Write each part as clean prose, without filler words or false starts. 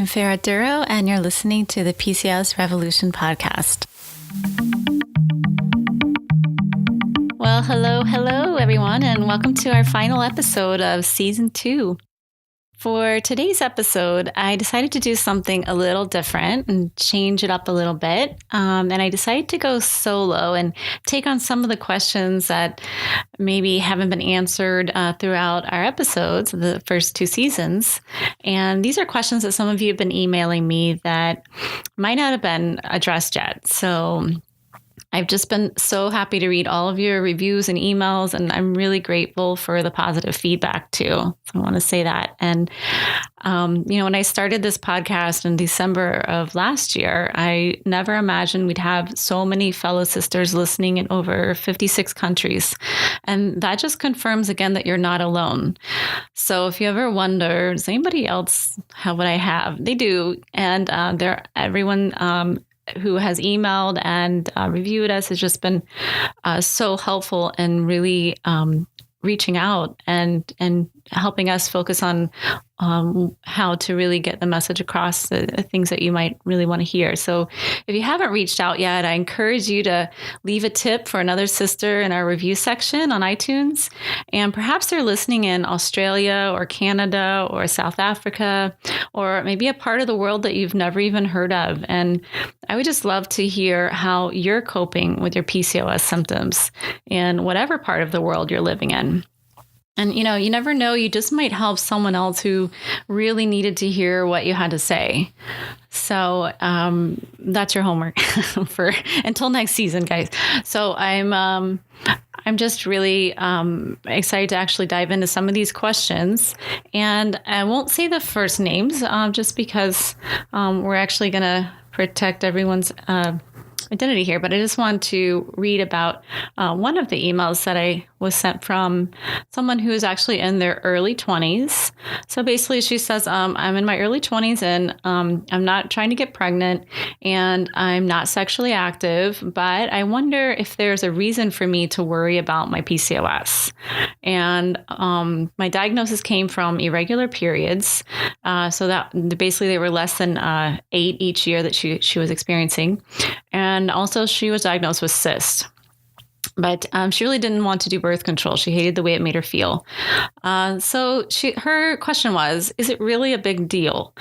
I'm Farrar Duro, and you're listening to the PCOS Revolution podcast. Well, hello, everyone, and welcome to our final episode of Season 2. For today's episode, I decided to do something a little different and change it up a little bit. And I decided to go solo and take on some of the questions that maybe haven't been answered throughout our episodes, the first 2 seasons. And these are questions that some of you have been emailing me that might not have been addressed yet. So I've just been so happy to read all of your reviews and emails, and I'm really grateful for the positive feedback too. So I want to say that. And, when I started this podcast in December of last year, I never imagined we'd have so many fellow sisters listening in over 56 countries. And that just confirms again that you're not alone. So if you ever wonder, does anybody else have what I have? They do. And everyone who has emailed and reviewed us has just been so helpful in really reaching out and helping us focus on how to really get the message across, the things that you might really want to hear. So if you haven't reached out yet, I encourage you to leave a tip for another sister in our review section on iTunes. And perhaps they're listening in Australia or Canada or South Africa, or maybe a part of the world that you've never even heard of. And I would just love to hear how you're coping with your PCOS symptoms in whatever part of the world you're living in. And, you never know, you just might help someone else who really needed to hear what you had to say. So that's your homework for until next season, guys. So I'm just really excited to actually dive into some of these questions. And I won't say the first names just because we're actually going to protect everyone's identity here, but I just want to read about one of the emails that I was sent from someone who is actually in their early 20s. So basically she says, I'm in my early 20s and I'm not trying to get pregnant and I'm not sexually active, but I wonder if there's a reason for me to worry about my PCOS. And my diagnosis came from irregular periods. So that basically they were less than 8 each year that she was experiencing. And also she was diagnosed with cysts. But she really didn't want to do birth control. She hated the way it made her feel. So her question was, is it really a big deal?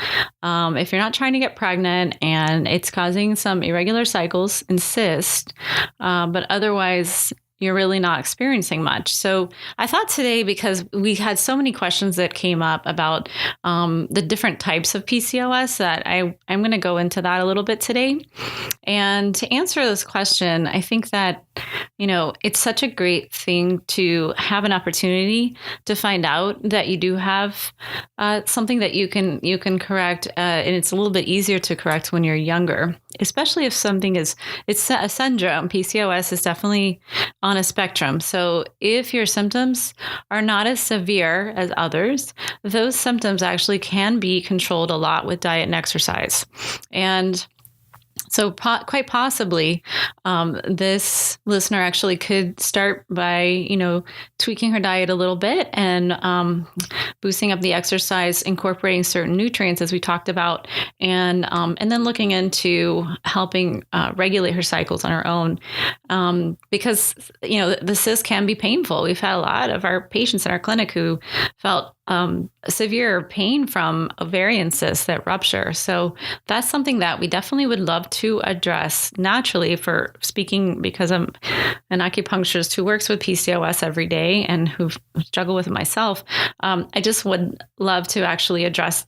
If you're not trying to get pregnant and it's causing some irregular cycles and cysts, but otherwise you're really not experiencing much. So I thought today, because we had so many questions that came up about the different types of PCOS, that I'm going to go into that a little bit today. And to answer this question, I think that, it's such a great thing to have an opportunity to find out that you do have something that you can correct. And it's a little bit easier to correct when you're younger, especially if it's a syndrome. PCOS is definitely on a spectrum. So if your symptoms are not as severe as others, those symptoms actually can be controlled a lot with diet and exercise. And so quite possibly, this listener actually could start by, tweaking her diet a little bit and boosting up the exercise, incorporating certain nutrients, as we talked about, and then looking into helping regulate her cycles on her own. Because, the cysts can be painful. We've had a lot of our patients in our clinic who felt severe pain from ovarian cysts that rupture. So that's something that we definitely would love to address naturally, for speaking, because I'm an acupuncturist who works with PCOS every day and who struggle with it myself. I just would love to actually address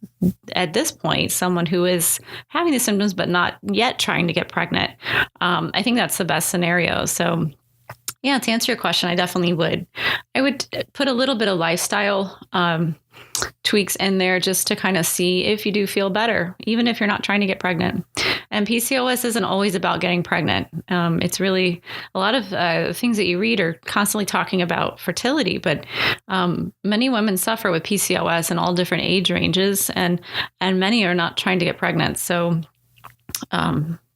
at this point someone who is having the symptoms but not yet trying to get pregnant. I think that's the best scenario. So yeah, to answer your question, I definitely would. I would put a little bit of lifestyle tweaks in there just to kind of see if you do feel better, even if you're not trying to get pregnant. And PCOS isn't always about getting pregnant. It's really a lot of things that you read are constantly talking about fertility, but many women suffer with PCOS in all different age ranges, and many are not trying to get pregnant.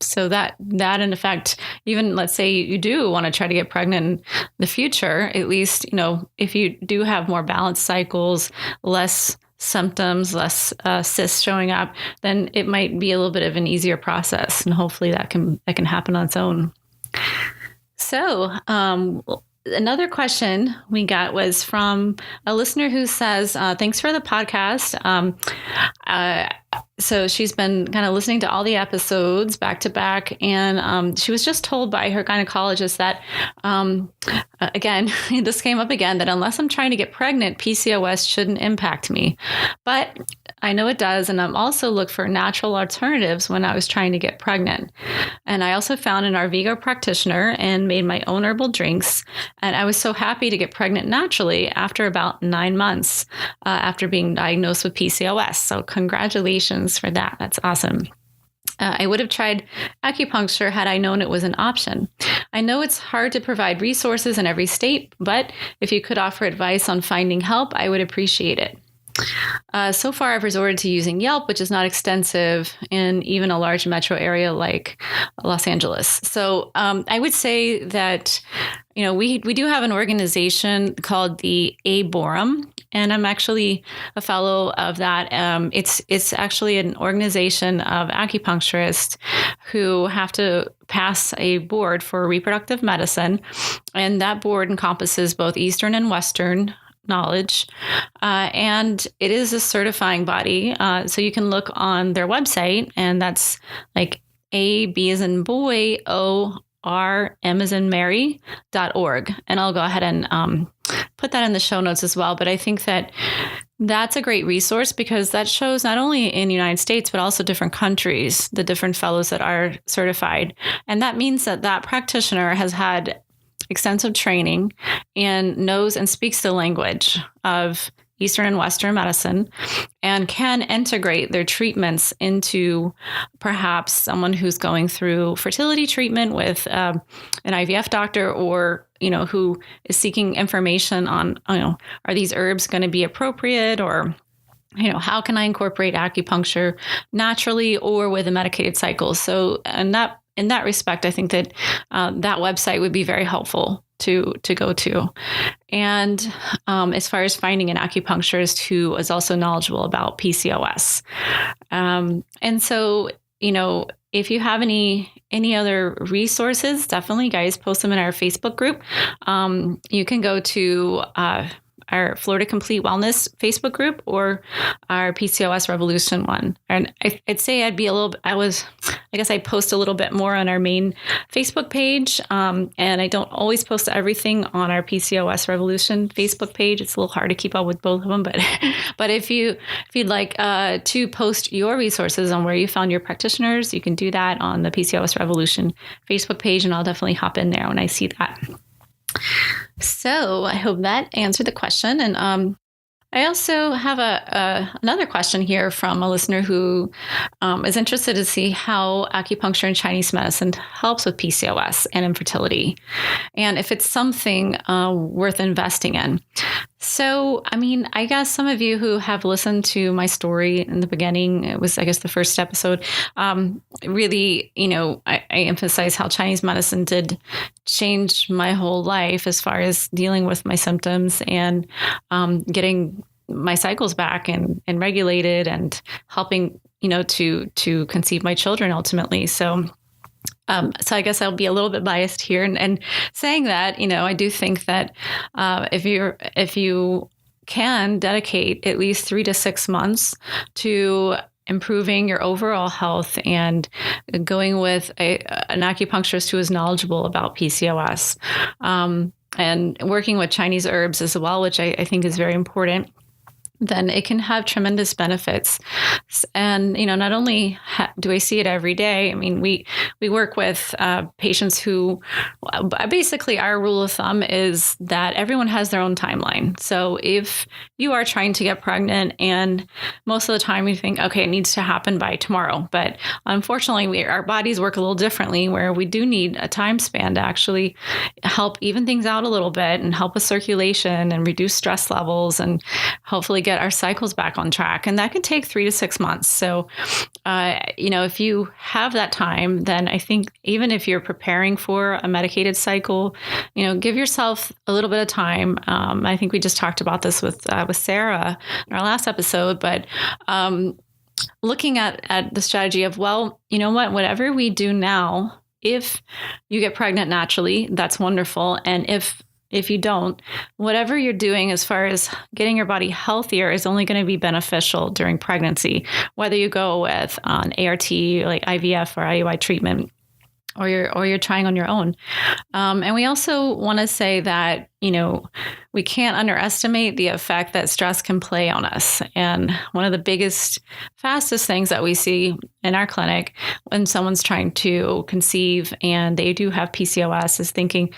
So that in effect, even let's say you do want to try to get pregnant in the future, at least, if you do have more balanced cycles, less symptoms, less cysts showing up, then it might be a little bit of an easier process, and hopefully that can happen on its own. So, another question we got was from a listener who says, thanks for the podcast. So she's been kind of listening to all the episodes back to back. And she was just told by her gynecologist that, again, this came up again, that unless I'm trying to get pregnant, PCOS shouldn't impact me. But I know it does. And I'm also looked for natural alternatives when I was trying to get pregnant. And I also found an Arvigo practitioner and made my own herbal drinks. And I was so happy to get pregnant naturally after about 9 months after being diagnosed with PCOS. So congratulations for that. That's awesome. I would have tried acupuncture had I known it was an option. I know it's hard to provide resources in every state, but if you could offer advice on finding help, I would appreciate it. So far, I've resorted to using Yelp, which is not extensive in even a large metro area like Los Angeles. So I would say that, we do have an organization called the ABORUM, and I'm actually a fellow of that. It's actually an organization of acupuncturists who have to pass a board for reproductive medicine, and that board encompasses both Eastern and Western knowledge. And it is a certifying body. So you can look on their website, and that's like A-B as in boy, O-R-M as in Mary.org. And I'll go ahead and put that in the show notes as well. But I think that that's a great resource because that shows not only in the United States, but also different countries, the different fellows that are certified. And that means that that practitioner has had extensive training and knows and speaks the language of Eastern and Western medicine and can integrate their treatments into perhaps someone who's going through fertility treatment with an IVF doctor, or, who is seeking information on, are these herbs going to be appropriate, or how can I incorporate acupuncture naturally or with a medicated cycle? So, in that respect, I think that that website would be very helpful to go to. And as far as finding an acupuncturist who is also knowledgeable about PCOS. And so, if you have any other resources, definitely, guys, post them in our Facebook group. You can go to our Florida Complete Wellness Facebook group or our PCOS Revolution one. And I'd say I guess I post a little bit more on our main Facebook page. And I don't always post everything on our PCOS Revolution Facebook page. It's a little hard to keep up with both of them, but if you'd like to post your resources on where you found your practitioners, you can do that on the PCOS Revolution Facebook page, and I'll definitely hop in there when I see that. So I hope that answered the question. And I also have another question here from a listener who is interested to see how acupuncture and Chinese medicine helps with PCOS and infertility, and if it's something worth investing in. So, I guess some of you who have listened to my story in the beginning, it was, I guess, the first episode, really, I emphasize how Chinese medicine did change my whole life as far as dealing with my symptoms and getting my cycles back and regulated and helping, to conceive my children ultimately. So I guess I'll be a little bit biased here and saying that, I do think that if you can dedicate at least 3 to 6 months to improving your overall health and going with an acupuncturist who is knowledgeable about PCOS, and working with Chinese herbs as well, which I think is very important, then it can have tremendous benefits. And, not only do I see it every day, we work with patients who basically our rule of thumb is that everyone has their own timeline. So if you are trying to get pregnant and most of the time you think, okay, it needs to happen by tomorrow. But unfortunately, our bodies work a little differently, where we do need a time span to actually help even things out a little bit and help with circulation and reduce stress levels and hopefully get our cycles back on track. And that can take 3 to 6 months. So, if you have that time, then I think even if you're preparing for a medicated cycle, give yourself a little bit of time. I think we just talked about this with Sarah in our last episode, but looking at the strategy of, well, you know what, whatever we do now, if you get pregnant naturally, that's wonderful. And if you don't, whatever you're doing as far as getting your body healthier is only going to be beneficial during pregnancy, whether you go with an ART, like IVF or IUI treatment, or you're trying on your own. And we also want to say that, we can't underestimate the effect that stress can play on us. And one of the biggest, fastest things that we see in our clinic when someone's trying to conceive and they do have PCOS is thinking,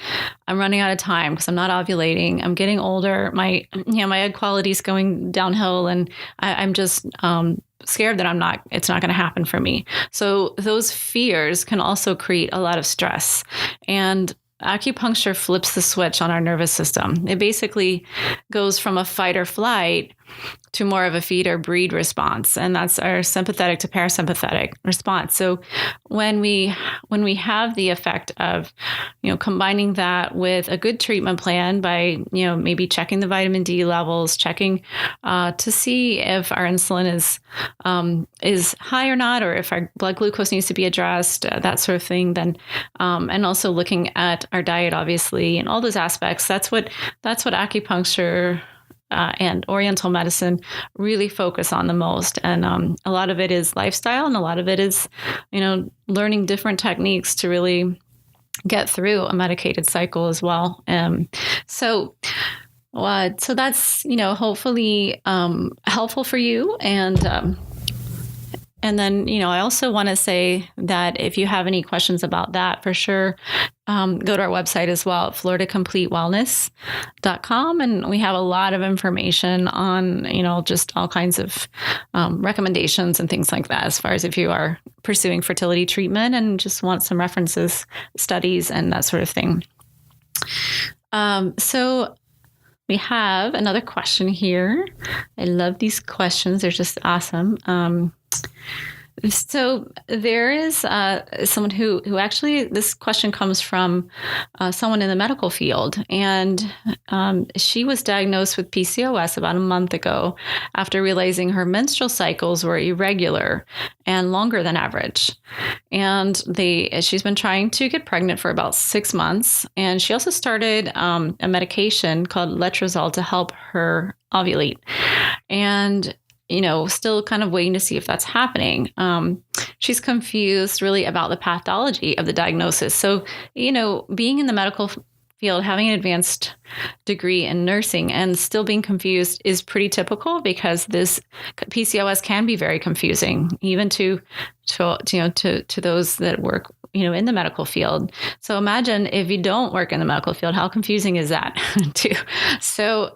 I'm running out of time because I'm not ovulating. I'm getting older. My egg quality is going downhill, and I'm just scared that it's not going to happen for me. So those fears can also create a lot of stress. And acupuncture flips the switch on our nervous system. It basically goes from a fight or flight to more of a feed or breed response. And that's our sympathetic to parasympathetic response. So when we have the effect of, combining that with a good treatment plan by, maybe checking the vitamin D levels, checking to see if our insulin is high or not, or if our blood glucose needs to be addressed, that sort of thing, then, and also looking at our diet, obviously, and all those aspects, that's what acupuncture and Oriental medicine really focus on the most. And a lot of it is lifestyle, and a lot of it is, learning different techniques to really get through a medicated cycle as well. So that's, hopefully helpful for you. And then, I also want to say that if you have any questions about that, for sure, go to our website as well at floridacompletewellness.com. And we have a lot of information on, just all kinds of recommendations and things like that, as far as if you are pursuing fertility treatment and just want some references, studies, and that sort of thing. So we have another question here. I love these questions. They're just awesome. So there is someone who actually, this question comes from someone in the medical field, and she was diagnosed with PCOS about a month ago after realizing her menstrual cycles were irregular and longer than average. And she's been trying to get pregnant for about 6 months, and she also started a medication called letrozole to help her ovulate. And still kind of waiting to see if that's happening. She's confused really about the pathology of the diagnosis. So, being in the medical field, having an advanced degree in nursing and still being confused is pretty typical, because this PCOS can be very confusing, even to those that work, in the medical field. So imagine if you don't work in the medical field, how confusing is that too? So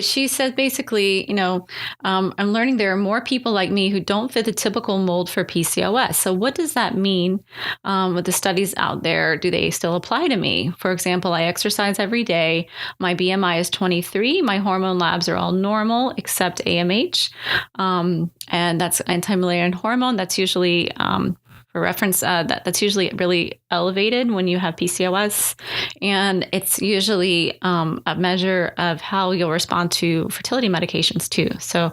she said, basically, I'm learning there are more people like me who don't fit the typical mold for PCOS. So what does that mean with the studies out there? Do they still apply to me? For example, I exercise every day. My BMI is 23. My hormone labs are all normal except AMH. And that's anti-Mullerian hormone. That's usually for reference, that's usually really elevated when you have PCOS. And it's usually a measure of how you'll respond to fertility medications too. So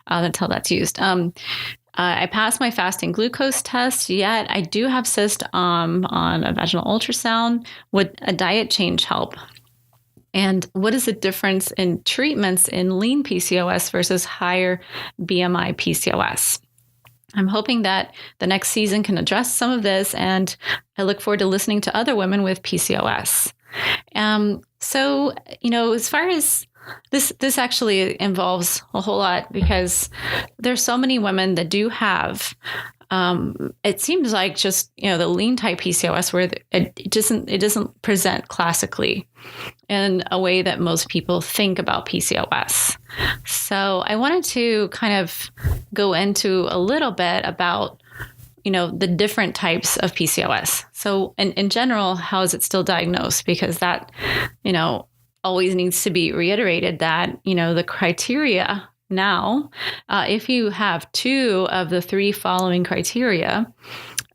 that's how that's used. I passed my fasting glucose test, yet I do have cyst on a vaginal ultrasound. Would a diet change help? And what is the difference in treatments in lean PCOS versus higher BMI PCOS? I'm hoping that the next season can address some of this, and I look forward to listening to other women with PCOS. So, as far as this actually involves a whole lot, because there's so many women that do have, it seems like just, the lean type PCOS, where it doesn't present classically in a way that most people think about PCOS. So I wanted to kind of go into a little bit about, the different types of PCOS. So in general, how is it still diagnosed? Because that, always needs to be reiterated that, the criteria now, if you have 2 of the 3 following criteria,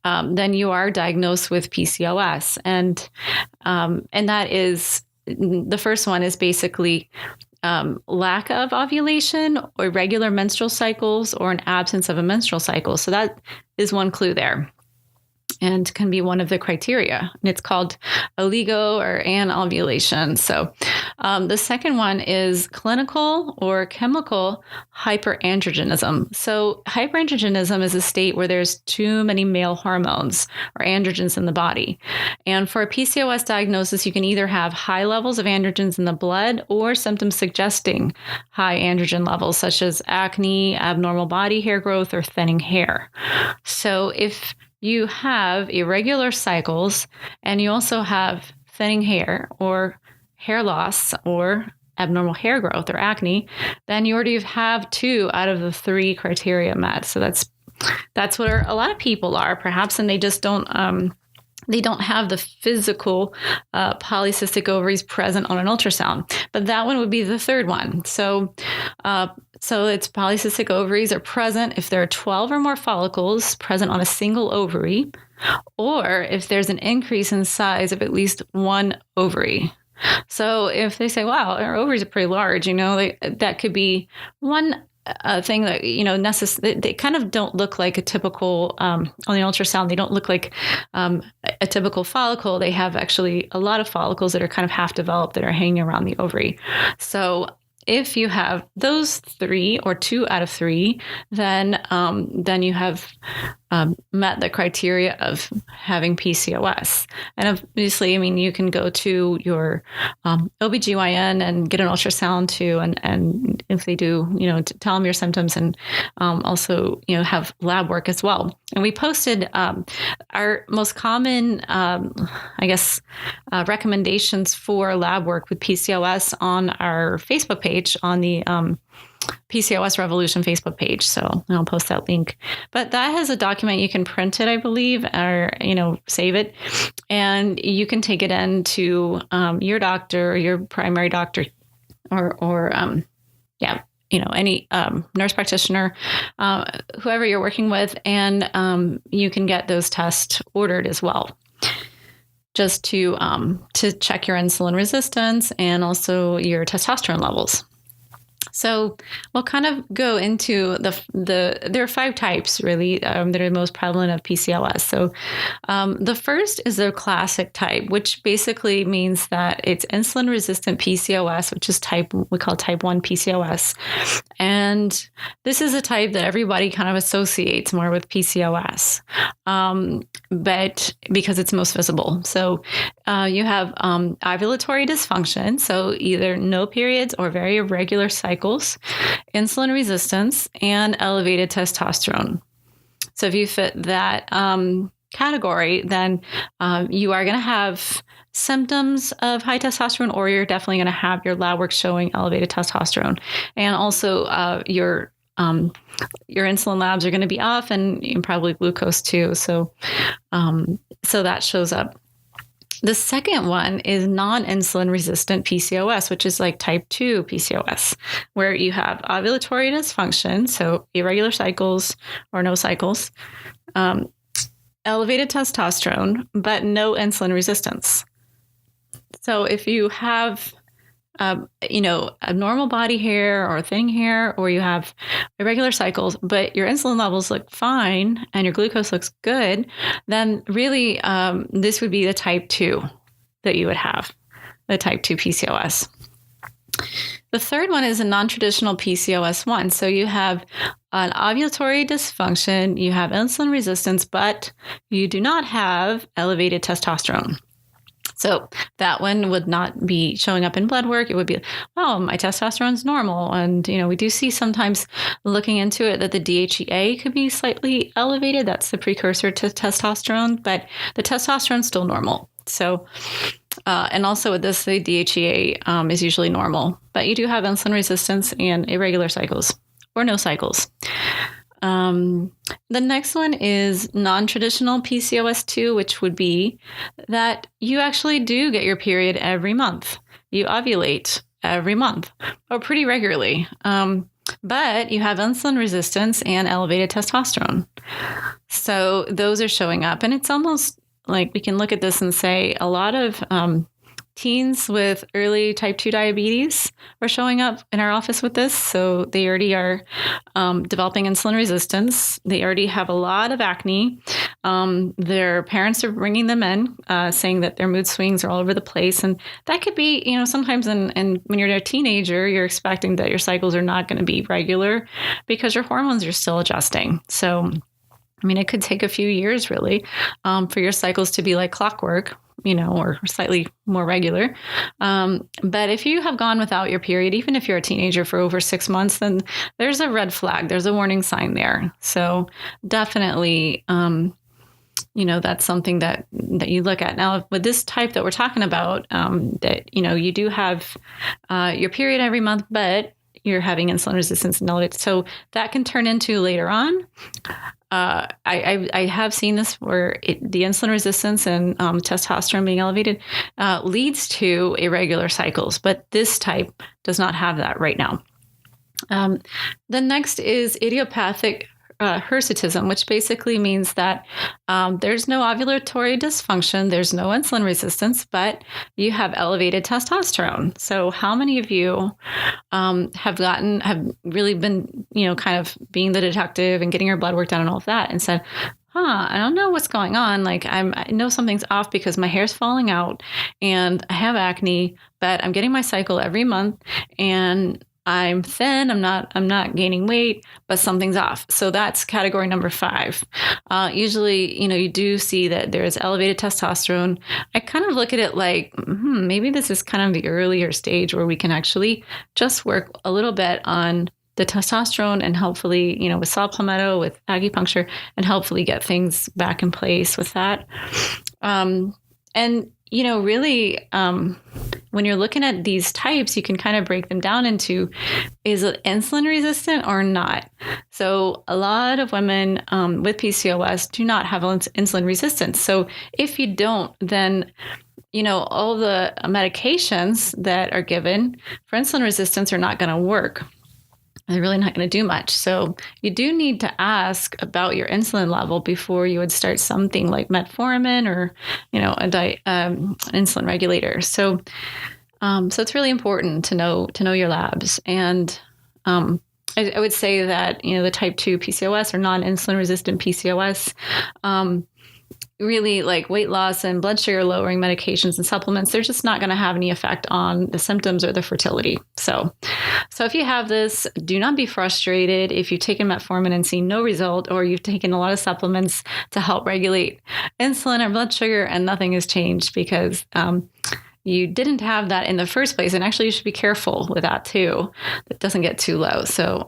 then you are diagnosed with PCOS. And that is, the first one is basically lack of ovulation or irregular menstrual cycles or an absence of a menstrual cycle. So that is one clue there, and can be one of the criteria. And it's called oligo or anovulation. So the second one is clinical or chemical hyperandrogenism. So hyperandrogenism is a state where there's too many male hormones or androgens in the body. And for a PCOS diagnosis, you can either have high levels of androgens in the blood or symptoms suggesting high androgen levels, such as acne, abnormal body hair growth, or thinning hair. So if you have irregular cycles and you also have thinning hair or hair loss or abnormal hair growth or acne, then you already have 2 out of the 3 criteria met. So that's where a lot of people are, perhaps, and they just don't have the physical polycystic ovaries present on an ultrasound. But that one would be the third one. So it's polycystic ovaries are present if there are 12 or more follicles present on a single ovary, or if there's an increase in size of at least 1 ovary. So if they say, wow, our ovaries are pretty large, that could be one thing that, they kind of don't look like a typical, on the ultrasound, they don't look like a typical follicle. They have actually a lot of follicles that are kind of half developed that are hanging around the ovary. So if you have those 3 or 2 out of 3, then you have met the criteria of having PCOS. And obviously, you can go to your OBGYN and get an ultrasound too. And if they do, tell them your symptoms, and also, have lab work as well. And we posted our most common, recommendations for lab work with PCOS on our Facebook page, on the PCOS Revolution Facebook page. So I'll post that link. But that has a document. You can print it, I believe, or, save it. And you can take it in to your doctor, your primary doctor, or any nurse practitioner, whoever you're working with. And you can get those tests ordered as well, just to check your insulin resistance and also your testosterone levels. So we'll kind of go into there are 5 types really that are most prevalent of PCOS. So the first is the classic type, which basically means that it's insulin resistant PCOS, which is we call type 1 PCOS. And this is a type that everybody kind of associates more with PCOS, but because it's most visible. So you have ovulatory dysfunction, so either no periods or very irregular cycles, insulin resistance, and elevated testosterone. So if you fit that category, then you are going to have symptoms of high testosterone, or you're definitely going to have your lab work showing elevated testosterone. And also your insulin labs are going to be off, and probably glucose too. So that shows up. The second one is non-insulin resistant PCOS, which is like type 2 PCOS, where you have ovulatory dysfunction, so irregular cycles or no cycles, elevated testosterone, but no insulin resistance. So if you have abnormal body hair or thinning hair, or you have irregular cycles, but your insulin levels look fine and your glucose looks good, then really this would be the type 2 that you would have, the type 2 PCOS. The third one is a non-traditional PCOS1. So you have an ovulatory dysfunction, you have insulin resistance, but you do not have elevated testosterone. So that one would not be showing up in blood work. It would be, oh, my testosterone's normal. And, we do see sometimes looking into it that the DHEA could be slightly elevated. That's the precursor to testosterone, but the testosterone's still normal. So, and also with this, the DHEA is usually normal, but you do have insulin resistance and irregular cycles or no cycles. The next one is non-traditional PCOS2, which would be that you actually do get your period every month. you ovulate every month or pretty regularly. But you have insulin resistance and elevated testosterone. So those are showing up. And it's almost like we can look at this and say a lot of teens with early type 2 diabetes are showing up in our office with this. So they already are developing insulin resistance. They already have a lot of acne. Their parents are bringing them in, saying that their mood swings are all over the place. And that could be, sometimes when you're a teenager, you're expecting that your cycles are not going to be regular because your hormones are still adjusting. So, it could take a few years really for your cycles to be like clockwork, or slightly more regular. But if you have gone without your period, even if you're a teenager for over 6 months, then there's a red flag. There's a warning sign there. So definitely, that's something that you look at. Now, with this type that we're talking about, that, you do have your period every month, but you're having insulin resistance and elevated. So that can turn into later on. I have seen this where the insulin resistance and testosterone being elevated leads to irregular cycles, but this type does not have that right now. The next is idiopathic hirsutism, which basically means that there's no ovulatory dysfunction, there's no insulin resistance, but you have elevated testosterone. So how many of you have really been, kind of being the detective and getting your blood work done and all of that and said, I don't know what's going on. Like I know something's off because my hair's falling out and I have acne, but I'm getting my cycle every month and I'm thin, I'm not gaining weight, but something's off. So that's category number 5. Usually, you do see that there's elevated testosterone. I kind of look at it like, maybe this is kind of the earlier stage where we can actually just work a little bit on the testosterone and hopefully, with saw palmetto, with acupuncture, and hopefully get things back in place with that. Really, when you're looking at these types, you can kind of break them down into, is it insulin resistant or not? So a lot of women with PCOS do not have insulin resistance. So if you don't, then all the medications that are given for insulin resistance are not going to work. They're really not going to do much. So you do need to ask about your insulin level before you would start something like metformin or, an insulin regulator. So it's really important to know your labs. And I would say that, the type 2 PCOS or non-insulin resistant PCOS, really like weight loss and blood sugar lowering medications and supplements, they're just not going to have any effect on the symptoms or the fertility. So if you have this, do not be frustrated if you've taken metformin and seen no result, or you've taken a lot of supplements to help regulate insulin or blood sugar and nothing has changed, because you didn't have that in the first place. And actually you should be careful with that too. That doesn't get too low. So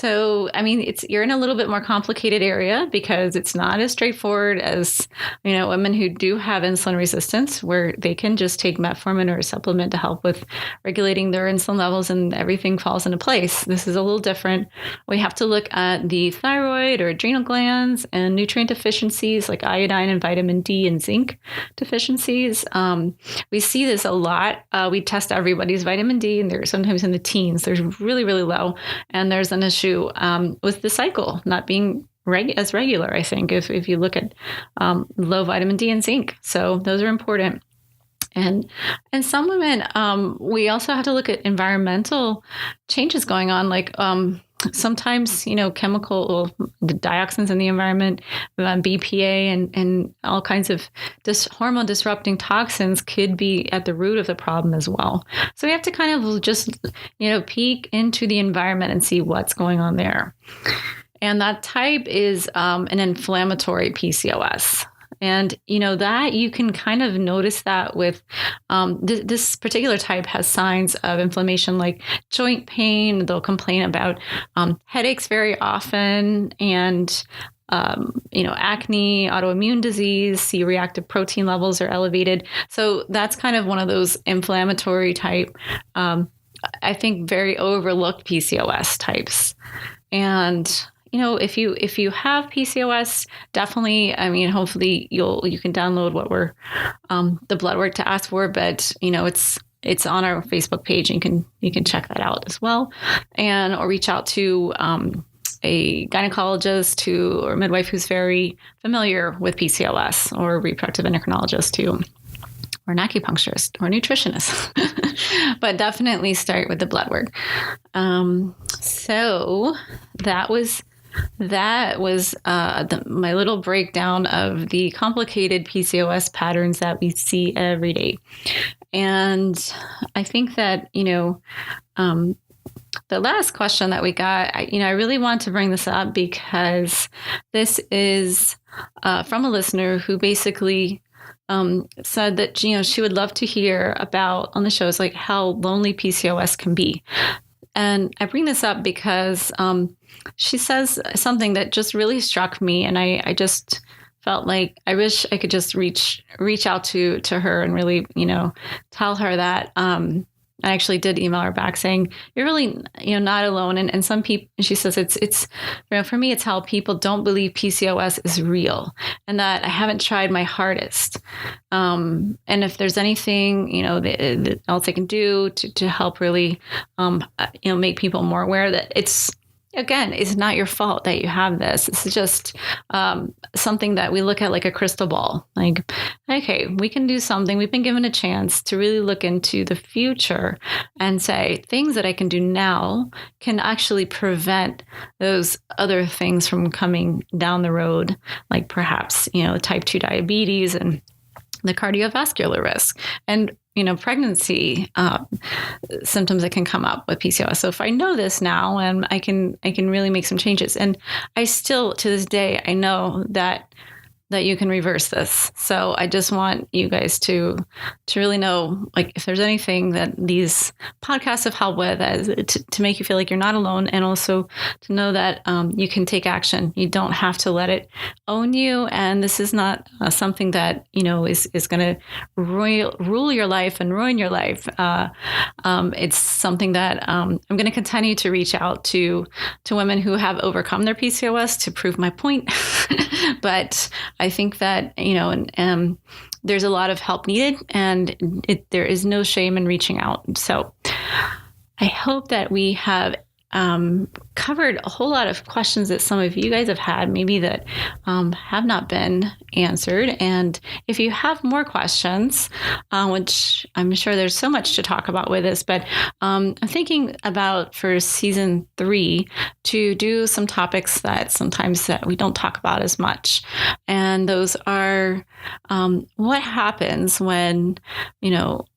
you're in a little bit more complicated area because it's not as straightforward as, women who do have insulin resistance, where they can just take metformin or a supplement to help with regulating their insulin levels and everything falls into place. This is a little different. We have to look at the thyroid or adrenal glands and nutrient deficiencies like iodine and vitamin D and zinc deficiencies. We see this a lot. We test everybody's vitamin D, and they're sometimes in the teens. They're really, really low. And there's an issue with the cycle not being as regular, I think, if you look at low vitamin D and zinc. So those are important. And some women, we also have to look at environmental changes going on, like sometimes, chemical, the dioxins in the environment, BPA and all kinds of hormone disrupting toxins could be at the root of the problem as well. So we have to kind of just, peek into the environment and see what's going on there. And that type is an inflammatory PCOS. And, that you can kind of notice that with this particular type has signs of inflammation like joint pain. They'll complain about headaches very often and, acne, autoimmune disease, C-reactive protein levels are elevated. So that's kind of one of those inflammatory type, I think very overlooked PCOS types. And if you have PCOS, definitely, hopefully you can download what we're, the blood work to ask for, but, it's it's on our Facebook page. You can check that out as well, or reach out to a gynecologist or midwife who's very familiar with PCOS, or a reproductive endocrinologist too, or an acupuncturist or nutritionist. But definitely start with the blood work. So that was my little breakdown of the complicated PCOS patterns that we see every day. And I think that, the last question that we got, I really want to bring this up because this is from a listener who basically said that, she would love to hear about on the shows, like how lonely PCOS can be. And I bring this up because she says something that just really struck me. And I just felt like I wish I could just reach out to her and really, tell her that I actually did email her back saying, you're really, not alone. And some people, she says, it's, for me, it's how people don't believe PCOS is real and that I haven't tried my hardest. And if there's anything, that else I can do to help really, make people more aware that it's not your fault that you have this. It's just something that we look at like a crystal ball. Like, okay, we can do something. We've been given a chance to really look into the future and say things that I can do now can actually prevent those other things from coming down the road, like perhaps, type 2 diabetes and the cardiovascular risk and, pregnancy symptoms that can come up with PCOS. So if I know this now, and I can really make some changes. And I still, to this day, I know that you can reverse this. So I just want you guys to really know, like, if there's anything that these podcasts have helped with, to make you feel like you're not alone, and also to know that you can take action. You don't have to let it own you. And this is not something that, is going to rule your life and ruin your life. It's something that I'm going to continue to reach out to women who have overcome their PCOS to prove my point. But I think that, there's a lot of help needed, and there is no shame in reaching out. So I hope that we have covered a whole lot of questions that some of you guys have had, maybe that have not been answered. And if you have more questions, which I'm sure there's so much to talk about with this, but I'm thinking about for season 3 to do some topics that sometimes that we don't talk about as much. And those are what happens when,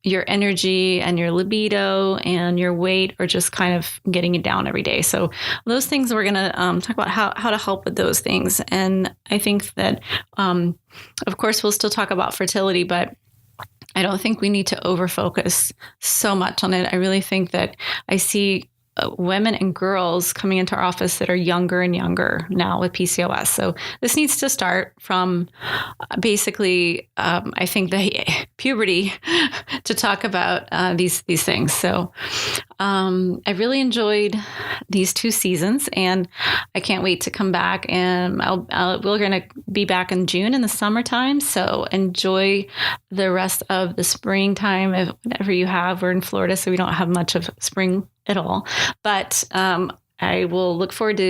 your energy and your libido and your weight are just kind of getting you down every day. So those things, we're going to talk about how to help with those things. And I think that, of course, we'll still talk about fertility, but I don't think we need to overfocus so much on it. I really think that I see women and girls coming into our office that are younger and younger now with PCOS. So this needs to start from basically, I think, the puberty to talk about these things. So I really enjoyed these 2 seasons, and I can't wait to come back. And we're going to be back in June in the summertime. So enjoy the rest of the springtime, whatever you have. We're in Florida, so we don't have much of spring at all. But I will look forward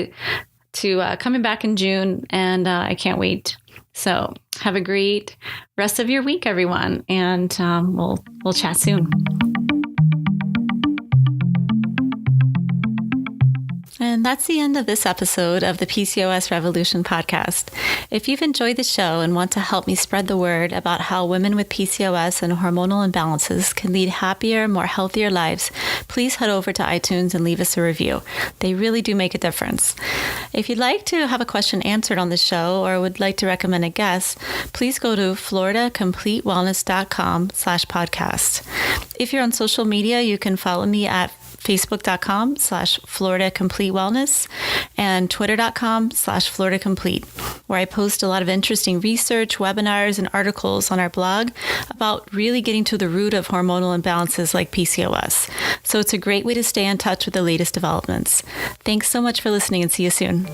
to coming back in June, and I can't wait. So have a great rest of your week, everyone, and we'll chat soon. And that's the end of this episode of the PCOS Revolution podcast. If you've enjoyed the show and want to help me spread the word about how women with PCOS and hormonal imbalances can lead happier, more healthier lives, please head over to iTunes and leave us a review. They really do make a difference. If you'd like to have a question answered on the show or would like to recommend a guest, please go to floridacompletewellness.com/podcast. If you're on social media, you can follow me at facebook.com/Florida Complete Wellness and twitter.com/Florida Complete, where I post a lot of interesting research, webinars, and articles on our blog about really getting to the root of hormonal imbalances like PCOS. So it's a great way to stay in touch with the latest developments. Thanks so much for listening, and see you soon.